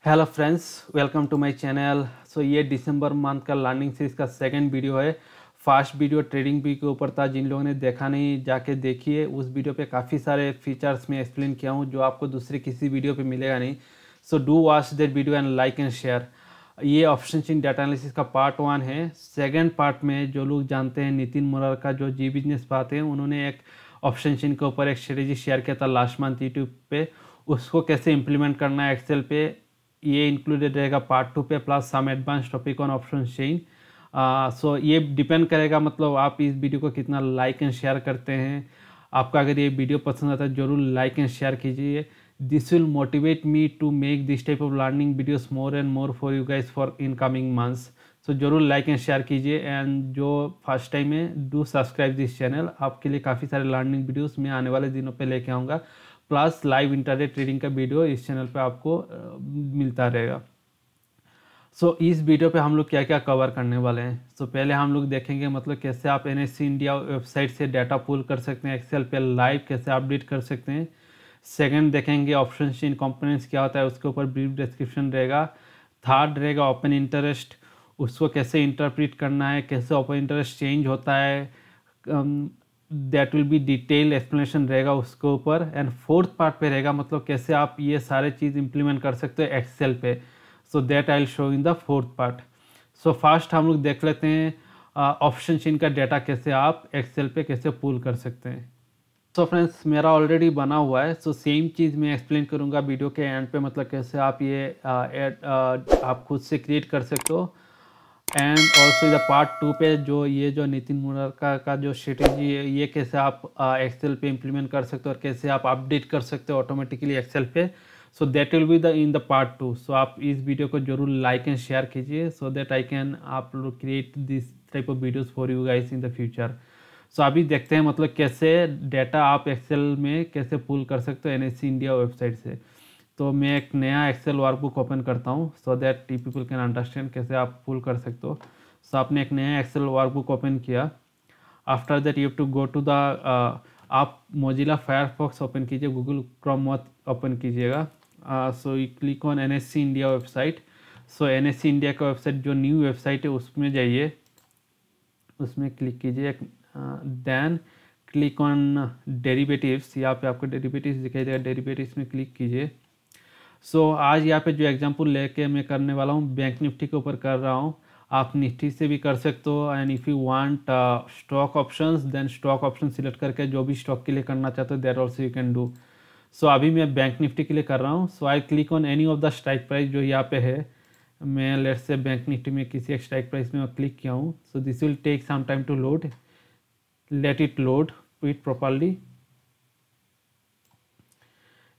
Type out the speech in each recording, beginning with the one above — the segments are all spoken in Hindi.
Hello friends, welcome to my channel. So ये दिसंबर मंथ का लर्निंग सीरीज का सेकंड वीडियो है। फर्स्ट वीडियो ट्रेडिंग व्यू के ऊपर था। जिन लोगों ने देखा नहीं जाके देखिए, उस वीडियो पे काफ़ी सारे फीचर्स में एक्सप्लेन किया हूँ जो आपको दूसरे किसी वीडियो पे मिलेगा नहीं। So do watch that video and like and share. ये ऑप्शन चेन डाटा एनालिसिस का पार्ट 1 है। सेकेंड पार्ट में जो लोग जानते हैं नितिन मुरार का जो जी बिजनेस पाते हैं, उन्होंने एक ऑप्शन चेन के ऊपर एक स्ट्रेटेजी शेयर किया था लास्ट मंथ यूट्यूब पे। उसको कैसे इम्प्लीमेंट करना है एक्सेल पे, ये इंक्लूडेड रहेगा पार्ट 2 पे, plus some advance topic on option chain. So ये डिपेंड करेगा, मतलब आप इस वीडियो को कितना लाइक एंड शेयर करते हैं। आपका अगर ये वीडियो पसंद आता है जरूर लाइक एंड शेयर कीजिए। This will motivate me to make this type of learning videos more and more for you guys for in coming months. So जरूर लाइक एंड शेयर कीजिए। एंड जो फर्स्ट टाइम है, डू सब्सक्राइब दिस चैनल। आपके लिए काफ़ी सारे लर्निंग वीडियोस मैं आने वाले दिनों पे लेके आऊँगा, प्लस लाइव इंटरनेट ट्रेडिंग का वीडियो इस चैनल पे आपको मिलता रहेगा। सो इस वीडियो पे हम लोग क्या क्या कवर करने वाले हैं। सो पहले हम लोग देखेंगे मतलब कैसे आप एनएससी इंडिया वेबसाइट से डाटा पुल कर सकते हैं, एक्सेल पे लाइव कैसे अपडेट कर सकते हैं। सेकंड देखेंगे ऑप्शन चेन कंपोनेंट्स क्या होता है, उसके ऊपर ब्रीफ डिस्क्रिप्शन रहेगा। थर्ड रहेगा ओपन इंटरेस्ट, उसको कैसे इंटरप्रेट करना है, कैसे ओपन इंटरेस्ट चेंज होता है, that will be detail explanation रहेगा उसके ऊपर। एंड फोर्थ पार्ट पे रहेगा मतलब कैसे आप ये सारे चीज़ इंप्लीमेंट कर सकते हो एक्सेल पे। So that I will show in the fourth part. So first हम लोग देख लेते हैं ऑप्शन चेन का डाटा कैसे आप एक्सेल पे कैसे पुल कर सकते हैं। सो फ्रेंड्स, मेरा ऑलरेडी बना हुआ है। सो सेम चीज़ मैं एक्सप्लेन करूँगा वीडियो के एंड पे, मतलब कैसे आप ये आप खुद से क्रिएट कर सकते हो। एंड ऑल्सो द पार्ट 2 पे जो ये जो नितिन मुरार का जो स्ट्रेटेजी है, ये कैसे आप एक्सेल पे इम्प्लीमेंट कर सकते हो और कैसे आप अपडेट कर सकते हो ऑटोमेटिकली एक्सेल पे। सो that will be the in the part 2। सो आप इस वीडियो को जरूर लाइक एंड शेयर कीजिए, सो दैट आई कैन आप लोग create this type of videos for you guys in the future. So अभी देखते हैं मतलब कैसे डाटा आप एक्सेल में कैसे पुल कर सकते हो एनएससी इंडिया वेबसाइट से। तो मैं एक नया एक्सेल वर्कबुक ओपन करता हूँ सो that you people can understand कैसे आप पुल कर सकते हो। सो आपने एक नया एक्सेल वर्कबुक ओपन किया। After that you have to go to the आप मोजिला फायरफॉक्स ओपन कीजिए, गूगल क्रोम मत ओपन कीजिएगा। So you click on NSC India website. So NSC India का वेबसाइट जो न्यू वेबसाइट है उसमें जाइए, उसमें क्लिक कीजिए। देन क्लिक ऑन डेरिवेटिव्स, यहाँ पे आपको डेरिवेटिव्स दिखाई देगा, डेरिवेटिव्स में क्लिक कीजिए। सो आज यहाँ पे जो एग्जांपल लेके मैं करने वाला हूँ बैंक निफ्टी के ऊपर कर रहा हूँ। आप निफ्टी से भी कर सकते हो। And if you want stock options, then stock option select करके जो भी स्टॉक के लिए करना चाहते हो that also you can do. So अभी मैं बैंक निफ्टी के लिए कर रहा हूँ। So I click on any of the strike price जो यहाँ पे है। मैं लेट्स से बैंक निफ्टी में किसी एक स्ट्राइक प्राइस में क्लिक किया हूँ। So this will take some time to load, let it load it properly.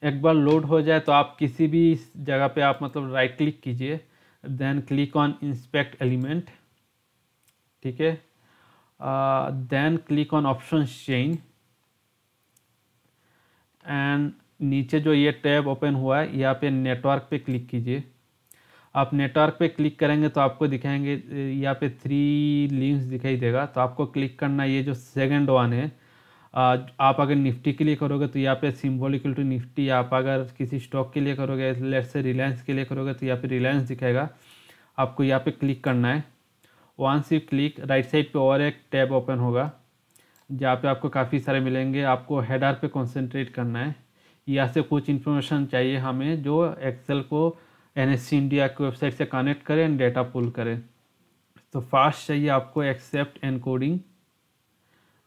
एक बार लोड हो जाए तो आप किसी भी जगह पे आप मतलब राइट क्लिक कीजिए, then click on inspect element, ठीक है। Then click on option chain and नीचे जो ये टैब ओपन हुआ है यहाँ पे नेटवर्क पे क्लिक कीजिए। आप नेटवर्क पे क्लिक करेंगे तो आपको दिखाएंगे यहाँ पे 3 लिंक्स दिखाई देगा। तो आपको क्लिक करना ये जो सेकंड वन है। आप अगर निफ्टी के लिए करोगे तो यहाँ पे सिंबल इक्वल टू निफ्टी। आप अगर किसी स्टॉक के लिए करोगे, लेट्स से रिलायंस के लिए करोगे, तो यहाँ पे रिलायंस दिखाएगा। आपको यहाँ पे क्लिक करना है। Once you click, right side पे और एक टैब ओपन होगा जहाँ पे आपको काफ़ी सारे मिलेंगे। आपको हेडर पे कंसंट्रेट करना है। यहाँ से कुछ इन्फॉर्मेशन चाहिए हमें जो एक्सेल को एनएससी इंडिया की वेबसाइट से कनेक्ट करें एंड डेटा पुल करें। तो फास्ट चाहिए आपको एक्सेप्ट एनकोडिंग,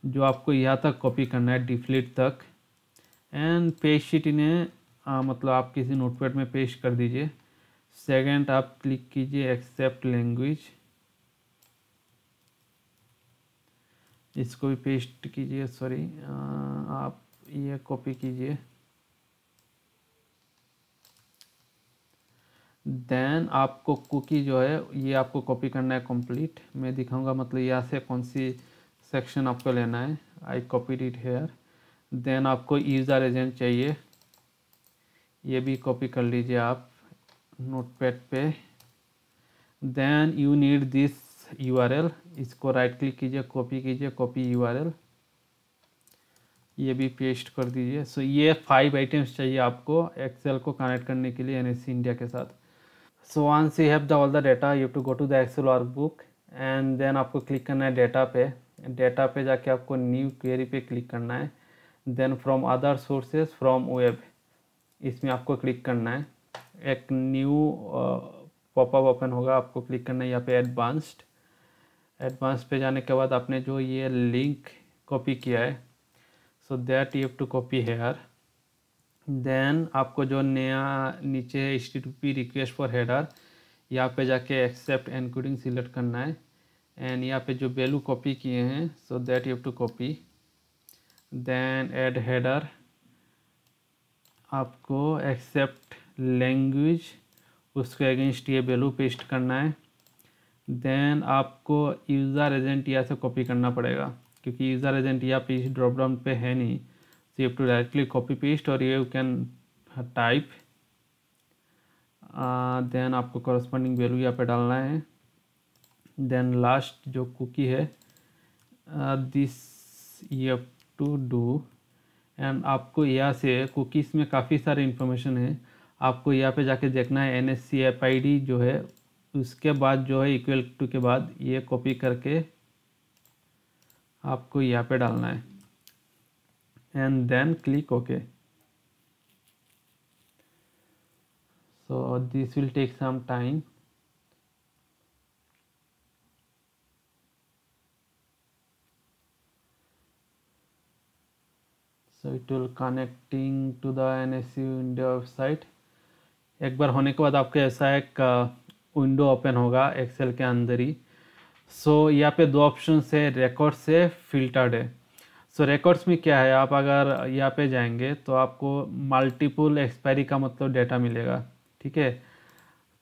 जो आपको यहाँ तक कॉपी करना है डिफलेट तक। एंड पेज शीट इन्हें मतलब आप किसी नोटपैड में पेस्ट कर दीजिए। सेकंड आप क्लिक कीजिए एक्सेप्ट लैंग्वेज, इसको भी पेस्ट कीजिए, सॉरी आप ये कॉपी कीजिए। देन आपको कुकी जो है ये आपको कॉपी करना है कंप्लीट। मैं दिखाऊंगा मतलब यहाँ से कौन सी सेक्शन आपको लेना है। I copied it here. Then आपको यूज़र एजेंट चाहिए, ये भी कॉपी कर लीजिए आप नोटपैड पे। Then you need this URL, इसको राइट क्लिक कीजिए, कॉपी कीजिए, कॉपी यूआरएल, ये भी पेस्ट कर दीजिए। सो ये 5 आइटम्स चाहिए आपको एक्सेल को कनेक्ट करने के लिए एनएससी इंडिया के साथ। So once you have the all the data you have to go to the excel workbook and then आपको क्लिक करना है डाटा पे। डाटा पे जाके आपको न्यू क्वेरी पे क्लिक करना है, then from other sources from web इसमें आपको क्लिक करना है। एक न्यू पॉपअप ओपन होगा, आपको क्लिक करना है यहाँ पे एडवांस्ड पे जाने के बाद आपने जो ये लिंक कॉपी किया है so that you have to copy here. Then आपको जो नया नीचे HTTP रिक्वेस्ट फॉर हेडर यहाँ पे जाके एक्सेप्ट एनकोडिंग सिलेक्ट करना है एंड यहाँ पे जो वैल्यू कॉपी किए हैं so that you have to copy. Then add header आपको एक्सेप्ट लैंग्वेज उसके अगेंस्ट ये वैल्यू पेस्ट करना है। देन आपको यूज़र एजेंट यहाँ से कॉपी करना पड़ेगा क्योंकि यूज़र एजेंट यहाँ पे इस ड्रॉप डाउन पे है नहीं, so you have to directly copy paste और यू कैन टाइप। देन आपको कॉरस्पॉन्डिंग वैल्यू यहाँ पे डालना है। देन लास्ट जो कुकी है this you have to do and आपको यहाँ से कुकीज़ में काफ़ी सारे इन्फॉर्मेशन है, आपको यहाँ पे जाके देखना है NSC FID जो है उसके बाद जो है इक्वल टू के बाद ये कॉपी करके आपको यहाँ पे डालना है and then click okay. So this will take some time. So it will connecting to the NSC India website. एक बार होने के बाद आपको ऐसा एक विंडो ओपन होगा एक्सेल के अंदर ही। सो यहाँ पे दो ऑप्शन है, रिकॉर्ड से फिल्टर्ड है। सो रिकॉर्ड्स में क्या है, आप अगर यहाँ पे जाएंगे तो आपको मल्टीपल एक्सपायरी का मतलब डेटा मिलेगा, ठीक है।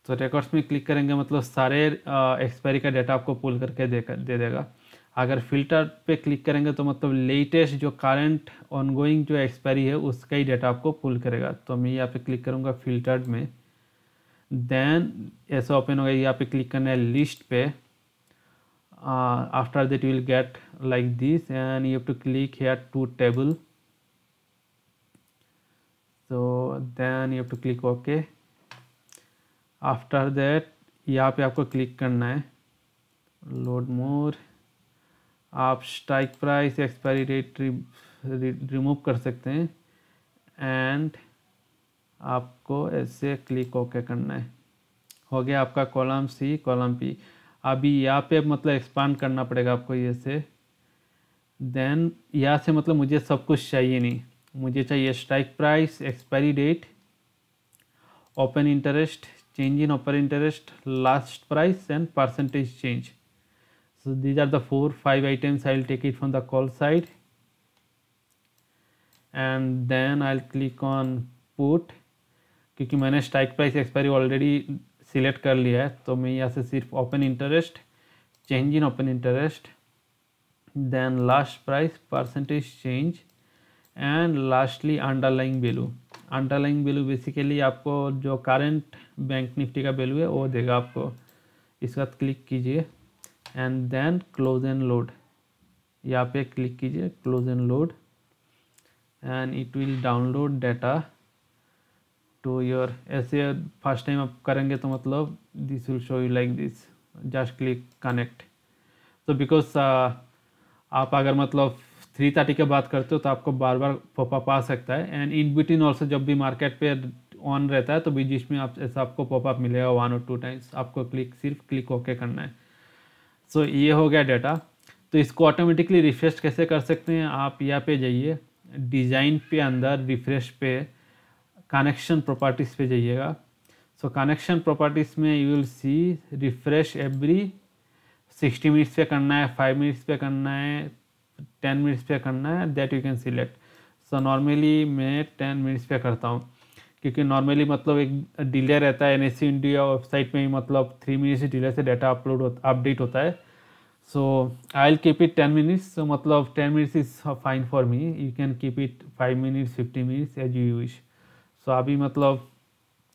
तो रिकॉर्ड्स में क्लिक करेंगे मतलब सारे एक्सपायरी का डेटा आपको पुल करके दे देगा। अगर फिल्टर पे क्लिक करेंगे तो मतलब लेटेस्ट जो करंट ऑनगोइंग जो एक्सपायरी है उसका ही डेटा आपको पुल करेगा। तो मैं यहाँ पे क्लिक करूँगा फिल्टर्ड में। देन ऐसा ओपन होगा, यहाँ पे क्लिक करना है लिस्ट पे। After that you will get like this and you have to click here to table. so then you have to click OK। After that यहाँ पे आपको क्लिक करना है लोड मोर। आप strike price expiry date remove कर सकते हैं एंड आपको ऐसे क्लिक ओके करना है। हो गया आपका कॉलम सी कॉलम पी। अभी यहाँ पे मतलब एक्सपांड करना पड़ेगा आपको ये से। देन यहाँ से मतलब मुझे सब कुछ चाहिए नहीं, मुझे चाहिए strike price, expiry date, open interest, change in open interest, last price and percentage change. So these are the 4-5 items. I'll take it from the call side and then I'll click on put। क्योंकि मैंने strike price expiry already select कर लिया है तो मैं यहाँ से सिर्फ open interest, change in open interest, then last price, percentage change and lastly underlying value. Underlying value basically आपको जो करंट बैंक निफ्टी का वैल्यू है वो देगा आपको। इसके बाद क्लिक कीजिए and then close and load. यहाँ पे क्लिक कीजिए close and load and it will download data to your. ऐसे फर्स्ट टाइम आप करेंगे तो मतलब this will show you like this, just click connect. तो बिकॉज आप अगर मतलब 3:30 के बाद करते हो तो आपको बार बार पॉपअप आ सकता है एंड इन बिटवीन ऑल्सो जब भी मार्केट पे ऑन रहता है तो बीच में आप ऐसा आपको पॉपअप मिलेगा 1 और 2 टाइम्स। आपको सिर्फ क्लिक ओके करना है। सो ये हो गया डाटा। तो इसको ऑटोमेटिकली रिफ्रेश कैसे कर सकते हैं, आप यहाँ पे जाइए डिज़ाइन पे, अंदर रिफ्रेश पे कनेक्शन प्रॉपर्टीज़ पे जाइएगा। सो कनेक्शन प्रॉपर्टीज़ में you will see refresh every 60 minutes पे करना है, 5 मिनट्स पे करना है, 10 मिनट्स पे करना है, that you can select. So normally मैं 10 मिनट्स पे करता हूँ क्योंकि नॉर्मली मतलब एक डिले रहता है NSE इंडिया वेबसाइट में ही, मतलब 3 मिनट्स डिले से डाटा अपडेट होता है। So I will keep it 10 minutes. So मतलब 10 minutes is fine for me, you can keep it 5 minutes 50 minutes as you wish. So अभी मतलब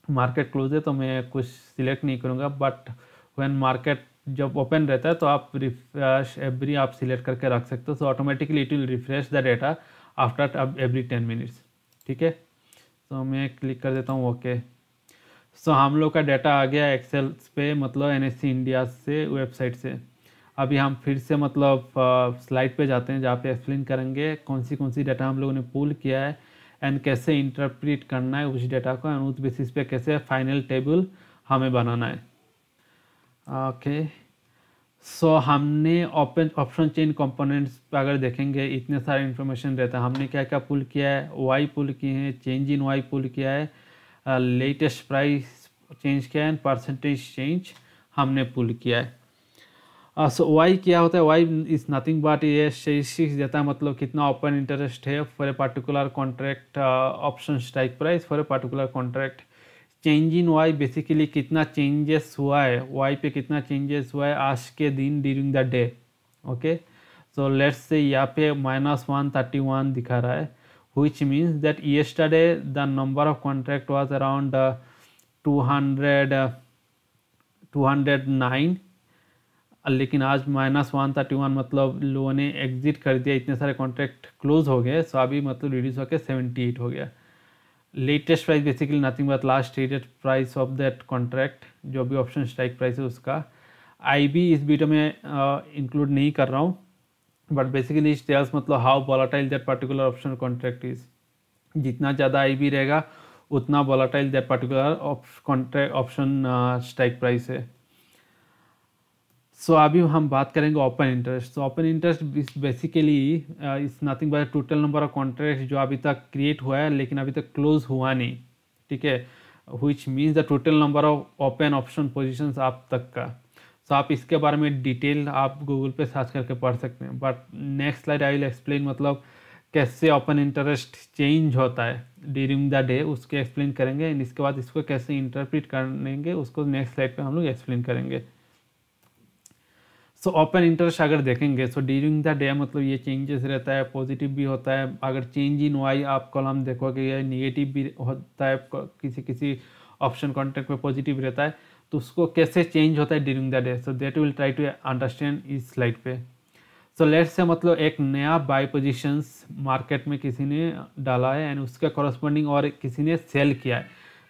मार्केट क्लोज है तो मैं कुछ सिलेक्ट नहीं करूँगा, बट व्हेन मार्केट जब ओपन रहता है तो आप रिफ्रेश एवरी आप सिलेक्ट करके रख सकते हो। So automatically it will refresh the data after every 10 minutes, ठीक है। तो मैं क्लिक कर देता हूँ ओके। सो हम लोग का डाटा आ गया एक्सेल पे, मतलब NSE इंडिया से वेबसाइट से। अभी हम फिर से मतलब स्लाइड पे जाते हैं जहाँ पे एक्सप्लेन करेंगे कौन सी डाटा हम लोगों ने पुल किया है एंड कैसे इंटरप्रेट करना है उस डाटा को, एंड उस बेसिस पे कैसे फाइनल टेबल हमें बनाना है। ओके, सो हमने ओपन ऑप्शन चेन कंपोनेंट्स पर अगर देखेंगे इतने सारे इन्फॉर्मेशन रहता है। हमने क्या क्या पुल किया है, वाई पुल किए हैं, चेंज इन वाई पुल किया है, लेटेस्ट प्राइस चेंज किया है, परसेंटेज चेंज हमने पुल किया है। सो वाई क्या होता है, वाई इज़ नथिंग बट ये स्टेटिस्टिक्स देता है, मतलब कितना ओपन इंटरेस्ट है for a particular contract, option strike price for a particular contract. Change in OI basically कितना चेंजेस हुआ है, वाई पे कितना चेंजेस हुआ है आज के दिन during the day. Okay, so let's से यहाँ पे -131 दिखा रहा है, which means that yesterday the number of contract was around 209, लेकिन आज -131 मतलब लोगों ने एग्जिट कर दिया, इतने सारे कॉन्ट्रैक्ट क्लोज हो गए। सो अभी मतलब रिड्यूस होकर 78 हो गया। Latest price basically nothing but last traded price of that contract, जो भी ऑप्शन स्ट्राइक प्राइस है उसका। IB इस वीडियो में इंक्लूड नहीं कर रहा हूँ, बट बेसिकली इट टेल्स मतलब how volatile that particular option contract is. जितना ज़्यादा IB रहेगा उतना volatile that particular contract option strike price है। सो अभी हम बात करेंगे ओपन इंटरेस्ट। तो open interest basically is nothing but total number of contract जो अभी तक क्रिएट हुआ है लेकिन अभी तक क्लोज हुआ नहीं, ठीक है, which means the total number of open option positions आप तक का। सो आप इसके बारे में डिटेल आप गूगल पे सर्च करके पढ़ सकते हैं, but next slide I will explain मतलब कैसे ओपन इंटरेस्ट चेंज होता है ड्यूरिंग द डे, उसके एक्सप्लेन करेंगे। एंड इसके बाद इसको कैसे इंटरप्रेट करेंगे उसको नेक्स्ट स्लाइड पे हम लोग एक्सप्लेन करेंगे। सो ओपन इंटरेस्ट अगर देखेंगे सो ड्यूरिंग द डे मतलब ये चेंजेस रहता है, पॉजिटिव भी होता है। अगर चेंज इन वाई आप कॉलम देखोगे ये निगेटिव भी होता है, किसी ऑप्शन कॉन्ट्रैक्ट में पॉजिटिव रहता है, तो उसको कैसे चेंज होता है during the day, so that will try to understand इस स्लाइड पे। सो लेट्स से मतलब एक नया बाय पोजीशंस मार्केट में किसी ने डाला है एंड उसके कॉरस्पॉन्डिंग और किसी ने सेल किया है।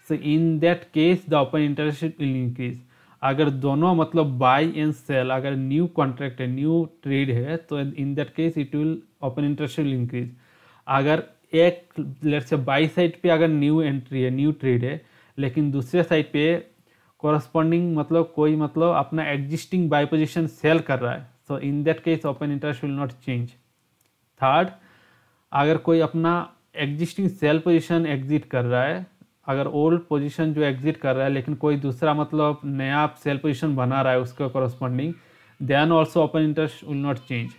So in that case the open interest will increase. अगर दोनों मतलब बाय एंड सेल, अगर न्यू कॉन्ट्रैक्ट है, न्यू ट्रेड है, तो in that case it will open interest will increase. अगर एक लेट्स से बाय साइड पे अगर न्यू एंट्री है, न्यू ट्रेड है, लेकिन दूसरे साइड पे कॉरस्पॉन्डिंग मतलब कोई मतलब अपना एग्जिस्टिंग बाय पोजीशन सेल कर रहा है, so in that case open interest will not change. Third, अगर कोई अपना एग्जिस्टिंग सेल पोजीशन एग्जिट कर रहा है, अगर ओल्ड पोजीशन जो एग्जिट कर रहा है लेकिन कोई दूसरा मतलब नया सेल पोजीशन बना रहा है उसके corresponding, then also open interest will not change.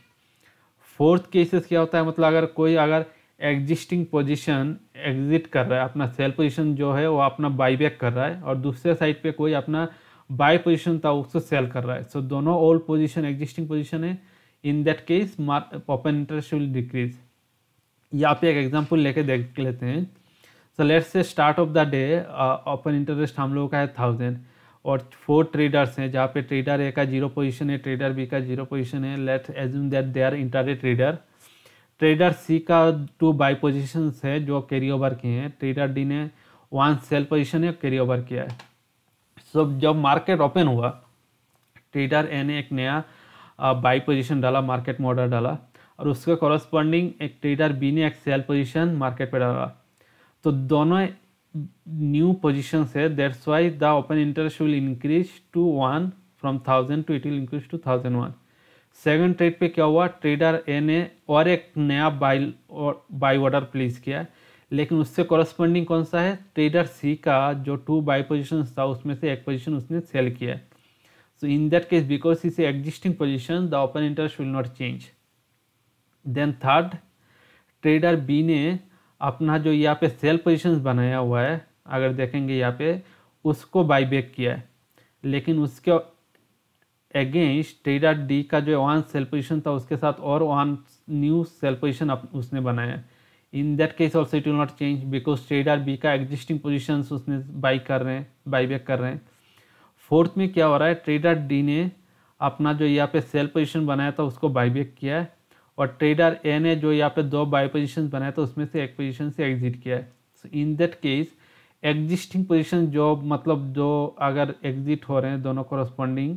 Fourth cases क्या होता है, मतलब अगर कोई अगर एग्जिस्टिंग पोजीशन एग्जिट कर रहा है, अपना सेल पोजीशन जो है वो अपना बाईबैक कर रहा है, और दूसरे साइड पे कोई अपना बाय पोजीशन था उसको सेल कर रहा है, सो दोनों ओल्ड पोजीशन एग्जिस्टिंग पोजीशन है, in that case open interest will decrease. यहाँ पे एक एग्जांपल लेके देख लेते हैं। सो लेट्स से start of the day open interest हम लोगों का है 1000 और 4 ट्रेडर्स हैं, जहाँ पे ट्रेडर ए का 0 पोजीशन है, ट्रेडर बी का 0 पोजीशन है। Let's assume that they are intraday trader. Trader C का 2 बाय पोजीशंस है जो कैरी ओवर किए हैं, ट्रेडर डी ने 1 सेल पोजीशन है कैरी ओवर किया है। सो जब मार्केट ओपन हुआ, ट्रेडर ए ने एक नया बाय पोजीशन डाला, मार्केट में ऑर्डर डाला, और उसके कॉरस्पॉन्डिंग एक ट्रेडर बी ने एक सेल पोजीशन मार्केट पे डाला, तो दोनों न्यू पोजीशंस है, that's why the open interest will increase to 1 from 1000 to it will increase to 1001। Second trade पे क्या हुआ, ट्रेडर ए ने और एक नया बाय ऑर्डर प्लेस किया, लेकिन उससे कॉरस्पॉन्डिंग कौन सा है, ट्रेडर सी का जो 2 बाय पोजीशन था उसमें से एक पोजीशन उसने सेल किया। So in that case because is existing position the open interest will not change. Then third, trader B ने अपना जो यहाँ पे सेल पोजीशंस बनाया हुआ है, अगर देखेंगे यहाँ पे, उसको बाय बैक किया है, लेकिन उसके अगेंस्ट ट्रेडर डी का जो 1 सेल पोजीशन था उसके साथ और 1 न्यू सेल पोजीशन उसने बनाया। In that case also it will not change because trader B का एग्जिस्टिंग पोजीशंस उसने बाय बैक कर रहे हैं। फोर्थ में क्या हो रहा है, ट्रेडर डी ने अपना जो यहाँ पे सेल पोजीशन बनाया था उसको बाय बैक किया है, और ट्रेडर ए ने जो यहाँ पे 2 बाय पोजीशन बनाया था उसमें से एक पोजीशन से एग्जिट किया है। So in that case existing position जो मतलब जो अगर एग्जिट हो रहे हैं दोनों corresponding,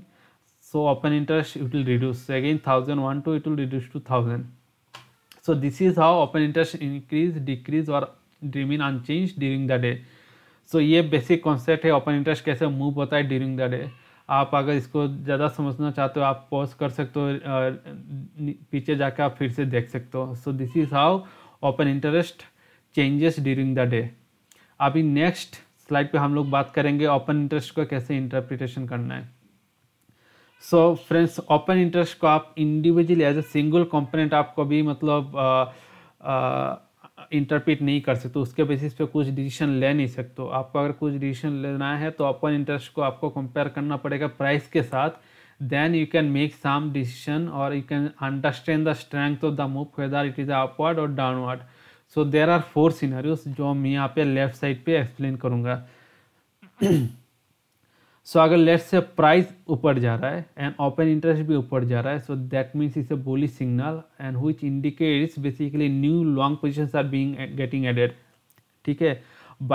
so open interest it will reduce again 1001 to it will reduce to 1000. So this is how open interest increase, decrease or remain unchanged during the day. So ये बेसिक कॉन्सेप्ट है ओपन इंटरेस्ट कैसे मूव होता है ड्यूरिंग द डे। आप अगर इसको ज़्यादा समझना चाहते हो आप पॉज कर सकते हो, पीछे जाकर आप फिर से देख सकते हो। So this is how open interest changes during the day. अभी नेक्स्ट स्लाइड पे हम लोग बात करेंगे ओपन इंटरेस्ट को कैसे इंटरप्रिटेशन करना है। सो फ्रेंड्स, ओपन इंटरेस्ट को आप individually as a single component आप कभी मतलब इंटरप्रेट नहीं कर सकते, उसके बेसिस पे कुछ डिसीजन ले नहीं सकते। आपको अगर कुछ डिसीजन लेना है तो ओपन इंटरेस्ट को आपको कंपेयर करना पड़ेगा प्राइस के साथ, then you can make some decision और you can understand the strength of the move whether it is upward और downward. So there are 4 scenarios जो मैं यहाँ पे लेफ्ट साइड पे एक्सप्लेन करूँगा। सो अगर लेट्स से प्राइस ऊपर जा रहा है एंड ओपन इंटरेस्ट भी ऊपर जा रहा है, so that means it's a bullish signal and which indicates basically new long positions are being getting added. ठीक है,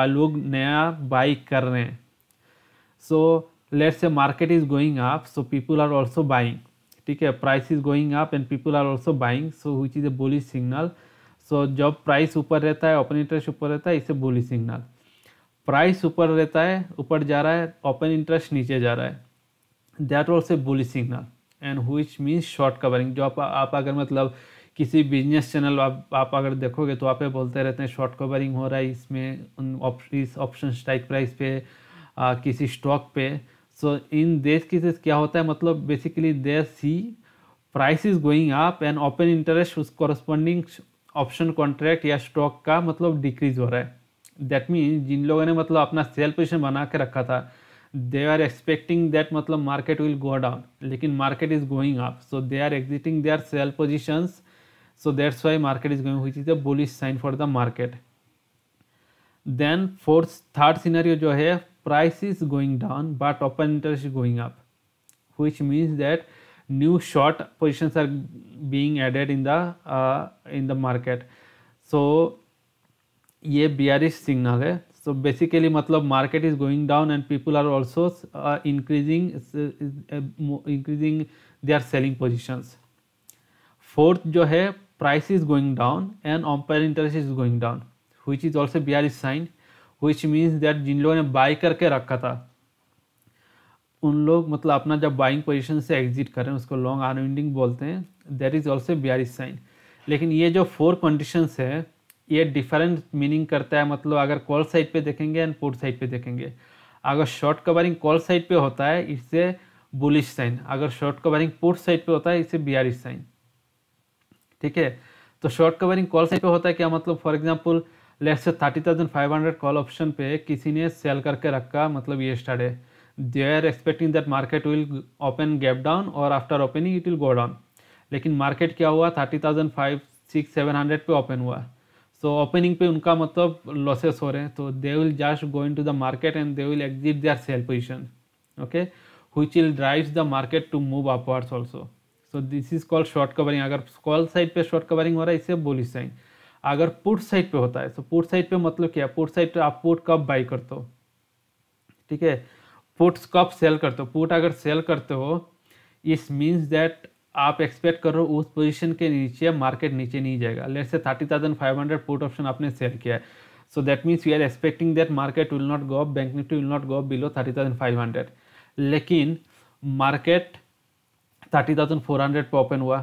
लोग नया बाई कर रहे हैं। So let's say market is going up, so people are also buying. ठीक है, price is going up and people are also buying, so which is a bullish signal. So जब प्राइस ऊपर रहता है, ओपन इंटरेस्ट ऊपर रहता है, इसे बुलिश सिग्नल। प्राइस ऊपर रहता है, ऊपर जा रहा है, ओपन इंटरेस्ट नीचे जा रहा है, that also bullish signal and which means short covering. जो आप अगर मतलब किसी बिजनेस चैनल आप अगर देखोगे तो आप बोलते रहते हैं शॉर्ट कवरिंग हो रहा है इसमें, इस ऑप्शन स्ट्राइक प्राइस पे, किसी स्टॉक पे। सो इन दिस केसेस क्या होता है, मतलब basically they see price is going up and open interest उस कॉरस्पॉन्डिंग ऑप्शन कॉन्ट्रैक्ट या स्टॉक का मतलब डिक्रीज हो रहा है। दैट मीन्स जिन लोगों ने मतलब अपना सेल पोजीशन बना के रखा था, दे आर एक्सपेक्टिंग दैट मतलब मार्केट विल गो डाउन, लेकिन market is going up, so they are exiting their sell positions, so that's why market is going, which is a bullish sign for the market. Then third scenario जो है, price is going down but open interest is going up, which means that new short positions are being added in the market. So ये बियरिश सिग्नल है। सो बेसिकली मतलब market is going down and people are also increasing their selling positions. Fourth जो है, price is going down and open interest is going down, which is also bearish sign, which means that जिन लोगों ने बाई करके रखा था उन लोग मतलब अपना जब बाइंग पोजीशन से एग्जिट कर रहे हैं, उसको लॉन्ग अनविंडिंग बोलते हैं, that is also bearish sign. लेकिन ये जो 4 कंडीशंस है ये डिफरेंट मीनिंग करता है, मतलब अगर कॉल साइड पे देखेंगे एंड पुट साइड पे देखेंगे। अगर शॉर्ट कवरिंग कॉल साइड पे होता है इससे बुलिश साइन, अगर शॉर्ट कवरिंग पुट साइड पे होता है इससे बियरिश साइन। ठीक है, तो शॉर्ट कवरिंग कॉल साइड पे होता है क्या मतलब, for example let's say 30,500 call option पे किसी ने सेल करके रखा, मतलब ये स्टार्ट है, they are expecting that market will open gap down और after opening it will go down. लेकिन मार्केट क्या हुआ, 30,500-700 पे ओपन हुआ, सो ओपनिंग पे उनका मतलब लॉसेस हो रहे हैं, तो they will just go in to the market and they will exit their sell position, okay, which will drives the market to move upwards also. So this is called short covering. अगर कॉल साइड पे शॉर्ट कवरिंग हो रहा है इससे बुलिश साइन। अगर पुट साइड पे होता है, तो पुट साइड पे मतलब क्या, पुट साइड पे आप पुट कब बाई करते हो, ठीक है, पुट्स कब सेल करते हो, पुट अगर सेल करते हो इस मीन्स दैट आप एक्सपेक्ट कर रहे हो उस पोजीशन के नीचे मार्केट नीचे नहीं जाएगा। लेट्स से 30,500 पुट ऑप्शन आपने सेल किया है, so that means we are expecting that market will not go up, bank Nifty will not go up below 30,500, लेकिन मार्केट 30,400 पे ओपन हुआ,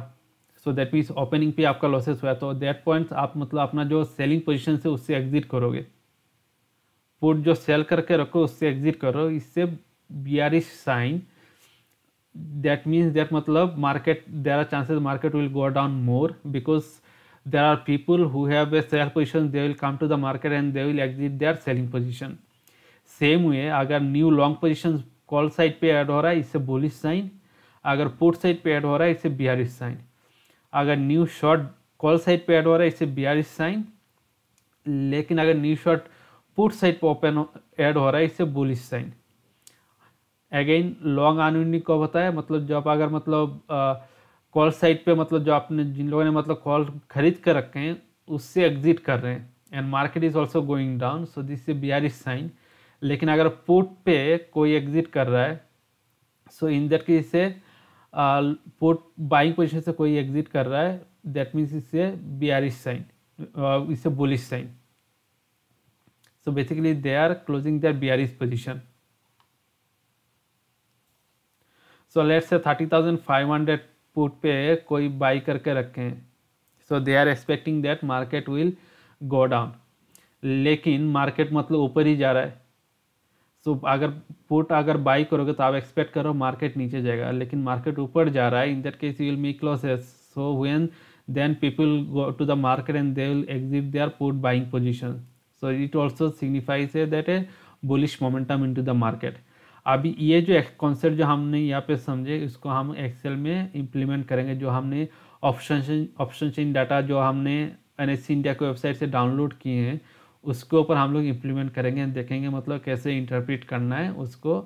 सो दैट मीन्स ओपनिंग पे आपका लॉसेस हुआ, तो दैट पॉइंट आप मतलब अपना जो सेलिंग पोजीशन से उससे एग्जिट करोगे, पुट जो सेल करके रखो उससे एग्जिट करो, इससे bearish sign. That means that मतलब market, there are chances market will go down more because there are people who have a sell position, they will come to the market and they will exit their selling position. Same way अगर new long position call side पे ऐड हो रहा है इससे bullish sign, अगर put side पे ऐड हो रहा है इससे bearish sign, अगर new short call side पे ऐड हो रहा है इससे bearish sign, लेकिन अगर new short put side पे ओपन ऐड हो रहा है इससे bullish sign। अगेन लॉन्ग अनविंडिंग कब होता है, मतलब जब अगर मतलब कॉल साइड पे मतलब जो आपने जिन लोगों ने मतलब कॉल खरीद कर रखे हैं उससे एग्जिट कर रहे हैं and market is also going down, so this is bearish sign. लेकिन अगर पुट पे कोई एग्जिट कर रहा है, सो इन दैट केस से पुट बाइंग पोजीशन से कोई एग्जिट कर रहा है, दैट मीन्स इससे बियरिश साइन, इससे bullish sign. So basically they are closing their bearish position. So let's say 30,500 put पे कोई बाई करके रखे हैं. So they are expecting that market will go down. लेकिन मार्केट मतलब ऊपर ही जा रहा है. सो अगर पुट अगर बाई करोगे तो आप एक्सपेक्ट करो मार्केट नीचे जाएगा, लेकिन मार्केट ऊपर जा रहा है. In that case you will make losses. So when then people go to the market and they will exit their put buying position. So it also signifies that a bullish momentum into the market. अभी ये जो कॉन्सेप्ट जो हमने यहाँ पे समझे, इसको हम एक्सेल में इम्प्लीमेंट करेंगे. जो हमने ऑप्शन चेन डाटा जो हमने NSE इंडिया के वेबसाइट से डाउनलोड किए हैं, उसके ऊपर हम लोग इम्प्लीमेंट करेंगे, देखेंगे मतलब कैसे इंटरप्रेट करना है उसको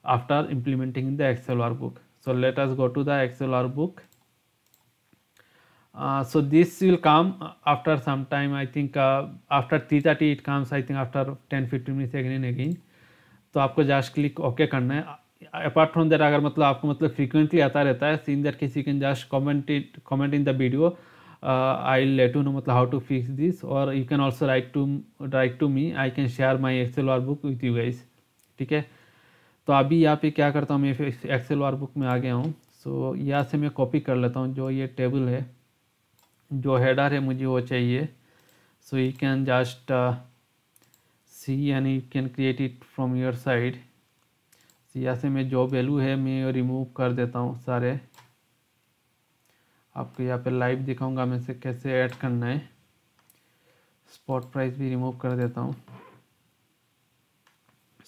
after implementing in the excel workbook. So let us go to the excel workbook. So this will come after some time. I think after 3:30 it comes. I think after 10-15 minutes again. तो आपको जस्ट क्लिक ओके करना है. अपार्ट फ्रॉम दैट अगर मतलब आपको मतलब फ्रीक्वेंटली आता रहता है, in that case you can just comment in the video. I will let you know मतलब हाउ टू फिक्स दिस, और you can also write to me. I can share my excel workbook with you guys. ठीक है, तो अभी यहाँ पे क्या करता हूँ, मैं एक्सेल वर्कबुक में आ गया हूँ. सो यहाँ से मैं कॉपी कर लेता हूँ जो ये टेबल है, जो हेडर है मुझे वो चाहिए. So you can just see and you can create it from your side. यहाँ से मैं जो वैल्यू है मैं रिमूव कर देता हूँ सारे. आपको यहाँ पे लाइव दिखाऊंगा मैं से कैसे ऐड करना है. स्पॉट प्राइस भी रिमूव कर देता हूँ.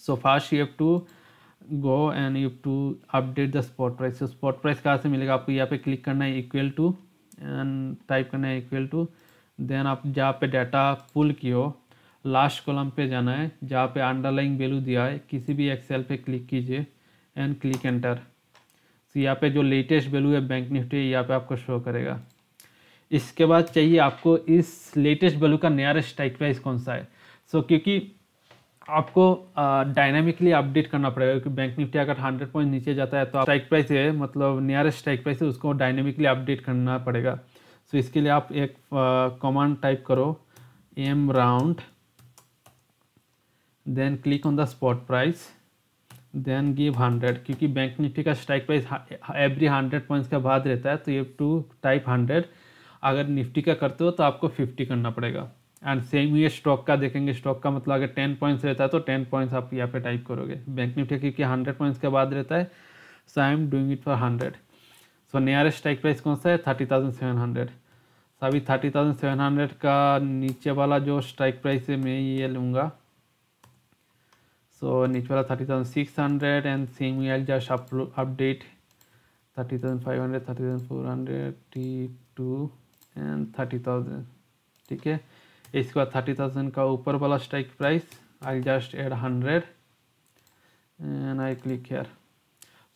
So first you have to go and you have to update the spot price. तो स्पॉट प्राइस कहाँ से मिलेगा, आपको यहाँ पे क्लिक करना है, इक्वल टू एंड टाइप करना है इक्वल टू. देन आप जहाँ पे डाटा पुल की हो लास्ट कॉलम पे जाना है, जहाँ पे अंडरलाइंग वैल्यू दिया है किसी भी एक्सेल पे क्लिक कीजिए एंड क्लिक एंटर. तो यहाँ पे जो लेटेस्ट वैल्यू है बैंक निफ्टी यहाँ पे आपको शो करेगा. इसके बाद चाहिए आपको इस लेटेस्ट वैल्यू का नियरेस्ट स्ट्राइक प्राइस कौन सा है. सो क्योंकि आपको डायनामिकली अपडेट करना पड़ेगा, क्योंकि बैंक निफ्टी अगर 100 पॉइंट नीचे जाता है तो स्ट्राइक प्राइस है मतलब नियरेस्ट स्ट्राइक प्राइस है, उसको डायनामिकली अपडेट करना पड़ेगा. सो इसके लिए आप एक कमांड टाइप करो M round, then click on the spot price, then give 100. क्योंकि बैंक निफ्टी का स्ट्राइक प्राइस एवरी 100 पॉइंट्स का बाद रहता है, तो ये टू टाइप 100. अगर निफ्टी का करते हो तो आपको 50 करना पड़ेगा. एंड सेम ये स्टॉक का देखेंगे, स्टॉक का मतलब अगर 10 पॉइंट्स रहता है तो 10 पॉइंट्स आप यहाँ पे टाइप करोगे. बैंक निफ्टी क्योंकि 100 पॉइंट्स के बाद रहता है, so I am doing it for 100. So nearest strike price कौन सा है, 30,700. सो अभी 30,700 का नीचे वाला जो स्ट्राइक प्राइस है मैं ये लूँगा. सो नीचे वाला 30,600 and same I just update 30,500, 30,400, T2 and 30,000. ठीक है, इसके बाद 30,000 का ऊपर वाला strike price I just add 100 and I click here.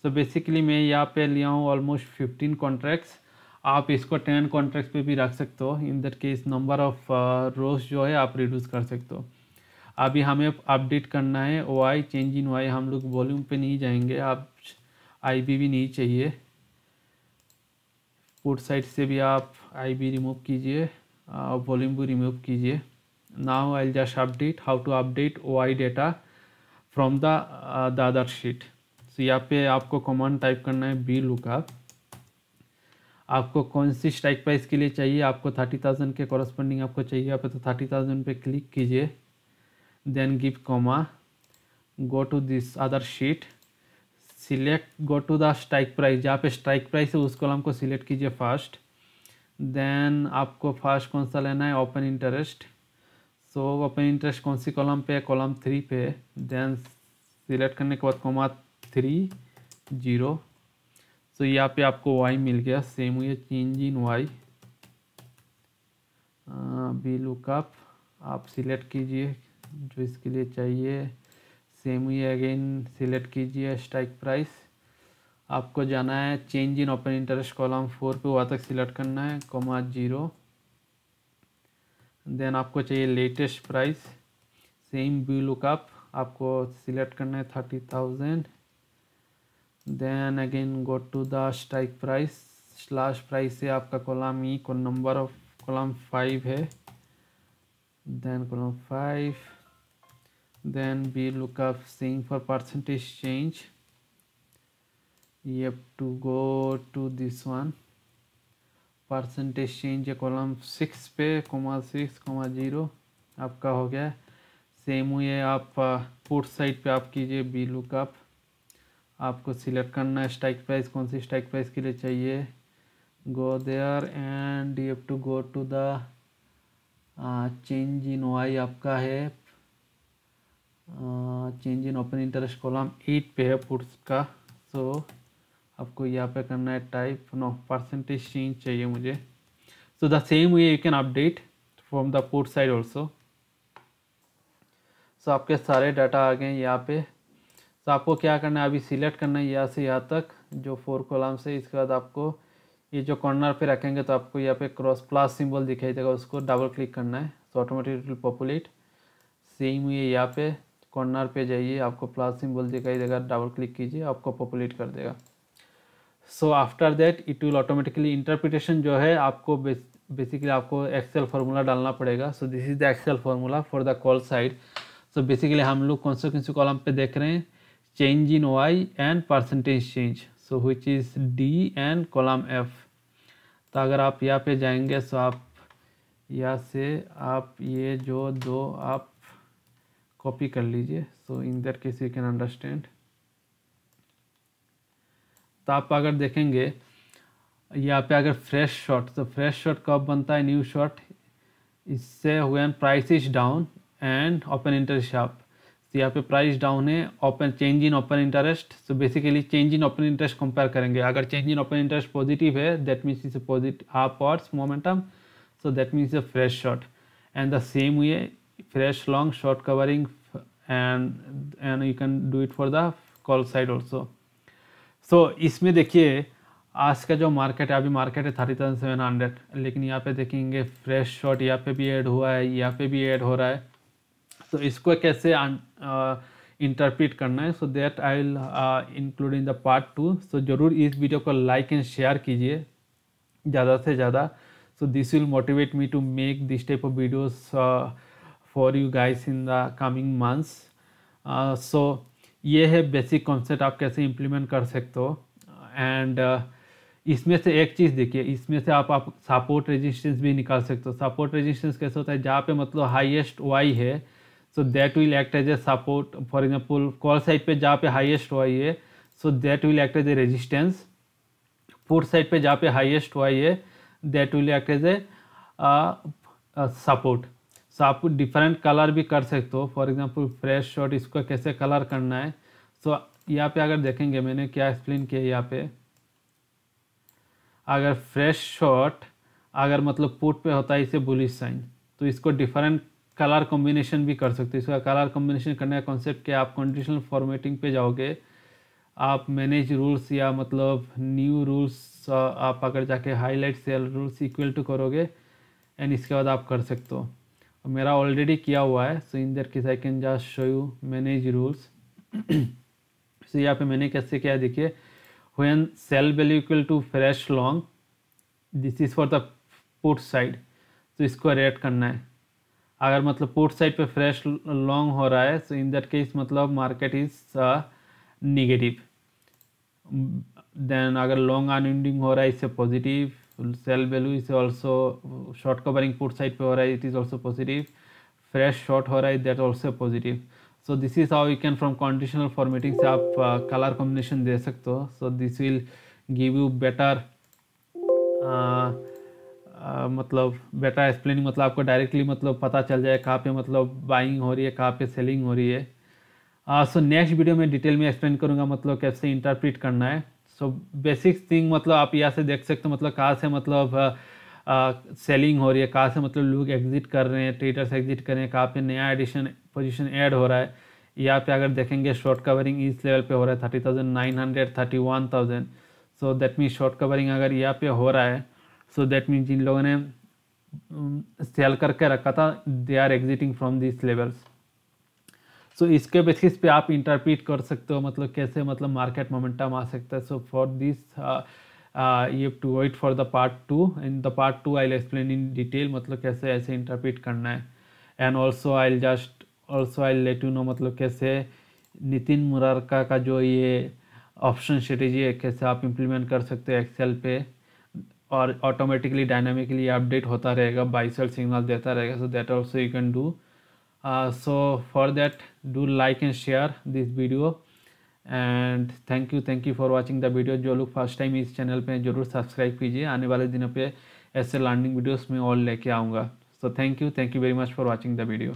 So basically मैं यहाँ पे लिया हूँ ऑलमोस्ट 15 कॉन्ट्रैक्ट्स. आप इसको 10 कॉन्ट्रैक्ट्स पे भी रख सकते हो. इन दैट केस नंबर ऑफ रोज जो है आप रिड्यूस कर सकते हो. अभी हमें अपडेट करना है OI, चेंज इन OI. हम लोग वॉल्यूम पे नहीं जाएंगे, आप IB भी नहीं चाहिए. पुट साइड से भी आप IB रिमूव कीजिए, वॉल्यूम भी रिमूव कीजिए. Now I just update how to update OI data from the other sheet. So यहाँ पे आपको कमांड टाइप करना है बी लुकअप. आपको कौन सी स्ट्राइक प्राइस के लिए चाहिए, आपको 30,000 के कॉरस्पॉन्डिंग आपको चाहिए यहाँ पे, तो 30,000 पे क्लिक कीजिए, then give comma, go to this other sheet, select, go to the strike price. जहाँ पे स्ट्राइक प्राइस है उस कॉलम को सिलेक्ट कीजिए फर्स्ट. देन आपको फर्स्ट कौन सा लेना है, open interest. So open interest कौन सी कॉलम पे है, कॉलम 3 पे. देन सिलेक्ट करने के बाद कॉमा 30. सो यहाँ पे आपको Y मिल गया. सेम हुई change in Y, B lookup आप सिलेक्ट कीजिए जो इसके लिए चाहिए. सेम हुई अगेन सिलेक्ट कीजिए स्ट्राइक प्राइस. आपको जाना है change in open interest column 4 पे, वहाँ तक सिलेक्ट करना है, कॉमा 0. देन आपको चाहिए latest price, same VLOOKUP आपको सिलेक्ट करना है 30,000। देन again go to the strike price, slash price से आपका कॉलम ई को नंबर ऑफ कॉलम 5 है, then column 5, then we look up seeing for percentage change, you have to go to this one percentage change है कॉलम 6 पे, (6,0) आपका हो गया। सेम हुई है आप पुट साइड पे आप कीजिए बी लुकअप, आपको सिलेक्ट करना है स्ट्राइक प्राइस, कौन सी स्ट्राइक प्राइस के लिए चाहिए, go there and you have to go to the change in OI आपका है, change in open interest column 8 पे है पुट्स का। सो आपको यहाँ पे करना है टाइप, नो परसेंटेज चेंज चाहिए मुझे। So the same way you can update from the put side also. So आपके सारे डाटा आ गए यहाँ पे। तो आपको क्या करना है, अभी सिलेक्ट करना है यहाँ से यहाँ तक जो 4 कॉलम्स है। इसके बाद आपको ये जो कॉर्नर पे रखेंगे तो आपको यहाँ पे क्रॉस प्लस सिंबल दिखाई देगा, उसको डबल क्लिक करना है, सो automatic it will populate. Same ये यहाँ पे कॉर्नर पे जाइए, आपको प्लस सिंबल दिखाई देगा, डबल क्लिक कीजिए, आपको पॉपुलेट कर देगा। So after that it will automatically, interpretation जो है आपको बेसिकली आपको एक्सेल फार्मूला डालना पड़ेगा। So this is the excel formula for the call side. So basically हम लोग कौन से कॉलम पे देख रहे हैं, change in OI and percentage change, so which is D and column F. तो अगर आप यहाँ पे जाएंगे सो आप यहाँ से आप ये जो दो आप कॉपी कर लीजिए। So in that case you can understand. तो आप अगर देखेंगे यहाँ पे अगर फ्रेश शॉट, तो फ्रेश शॉट कब बनता है, न्यू शॉट इससे when price is down and open interest up. तो यहाँ पे प्राइस डाउन है, open change in open interest, so basically change in open interest compare करेंगे। अगर change in open interest positive है that means is a positive upwards momentum, so that means a fresh shot. And the same way fresh long short covering and you can do it for the call side also। so इसमें देखिए आज का जो मार्केट है, अभी मार्केट है 30,700, लेकिन यहाँ पे देखेंगे फ्रेश शॉट यहाँ पे भी ऐड हुआ है, यहाँ पे भी ऐड हो रहा है। तो इसको कैसे इंटरप्रेट करना है, so that I will include in the part 2। सो ज़रूर इस वीडियो को लाइक एंड शेयर कीजिए ज़्यादा से ज़्यादा। So this will motivate me to make this type of videos for you guys in the coming months. So ये है बेसिक कॉन्सेप्ट, आप कैसे इम्प्लीमेंट कर सकते हो। एंड इसमें से एक चीज़ देखिए, इसमें से आप सपोर्ट रेजिस्टेंस भी निकाल सकते हो। सपोर्ट रेजिस्टेंस कैसे होता है, जहाँ पे मतलब हाईएस्ट वाई है so that will act as a support. For example call side पे जहाँ पे हाईएस्ट वाई है so that will act as a resistance. Put side पे जहाँ पे हाईएस्ट वाई है that will act as a support. So आप डिफरेंट कलर भी कर सकते हो। फॉर एग्जांपल फ्रेश शॉट, इसको कैसे कलर करना है। सो यहाँ पे अगर देखेंगे मैंने क्या एक्सप्लेन किया, यहाँ पे अगर फ्रेश शॉट अगर मतलब पुट पे होता है इसे बुलिश साइन, तो इसको डिफरेंट कलर कॉम्बिनेशन भी कर सकते हो। इसका कलर कॉम्बिनेशन करने का कॉन्सेप्ट क्या, आप कंडीशनल फॉर्मेटिंग पे जाओगे, आप मैनेज रूल्स या मतलब न्यू रूल्स आप अगर जाके highlight cell rules equal to करोगे एंड इसके बाद आप कर सकते हो। मेरा ऑलरेडी किया हुआ है, so in that case I can just show you manage rules. सो यहाँ पे मैंने कैसे किया देखिए, when sell value equal to fresh long, this is for the put side, तो इसको रेट करना है। अगर मतलब पुट साइड पे फ्रेश लॉन्ग हो रहा है सो इन दैट केस मतलब मार्केट इज नेगेटिव। देन अगर लॉन्ग अनविंडिंग हो रहा है इससे पॉजिटिव, सेल वैल्यू इसे also short covering put side पे हो रहा है it is also positive, fresh short हो रहा है that also positive. So this is how you can from conditional formatting से आप कलर कॉम्बिनेशन दे सकते हो। सो this will give you better मतलब बेटर एक्सप्लेनिंग, मतलब आपको डायरेक्टली मतलब पता चल जाए कहाँ पे मतलब बाइंग हो रही है, कहाँ पे सेलिंग हो रही है। सो नेक्स्ट वीडियो में डिटेल में एक्सप्लेन करूँगा मतलब कैसे इंटरप्रेट करना है। सो बेसिक थिंग मतलब आप यहाँ से देख सकते हो मतलब कहाँ से मतलब सेलिंग हो रही है, कहाँ से मतलब लोग एग्जिट कर रहे हैं, ट्रेडर्स एग्जिट कर रहे हैं, कहाँ पे नया एडिशन पोजीशन ऐड हो रहा है। यहाँ पे अगर देखेंगे शॉर्ट कवरिंग इस लेवल पे हो रहा है 30,900 31,000। सो दैट मीन्स शॉर्ट कवरिंग अगर यहाँ पे हो रहा है सो दैट मीन्स जिन लोगों ने सेल करके रखा था they are exiting from this levels. So इसके बेसिस पे आप इंटरप्रेट कर सकते हो मतलब कैसे मतलब मार्केट मोमेंटम आ सकता है। So for this you have to wait for the part 2। In the part 2 I will explain in detail मतलब कैसे ऐसे इंटरप्रेट करना है। And also I let you know मतलब कैसे नितिन मुरारका का जो ये ऑप्शन स्ट्रेटेजी है कैसे आप इम्प्लीमेंट कर सकते हो एक्सेल पे, और ऑटोमेटिकली डायनामिकली अपडेट होता रहेगा, बाई सेल सिग्नल देता रहेगा। So that also you can do. So for that, do like and share this video, and thank you for watching the video। जो लोग फर्स्ट टाइम इस चैनल पे जरूर सब्सक्राइब कीजिए, आने वाले दिनों पे ऐसे लर्निंग वीडियोस में और लेके आऊँगा। So thank you very much for watching the video.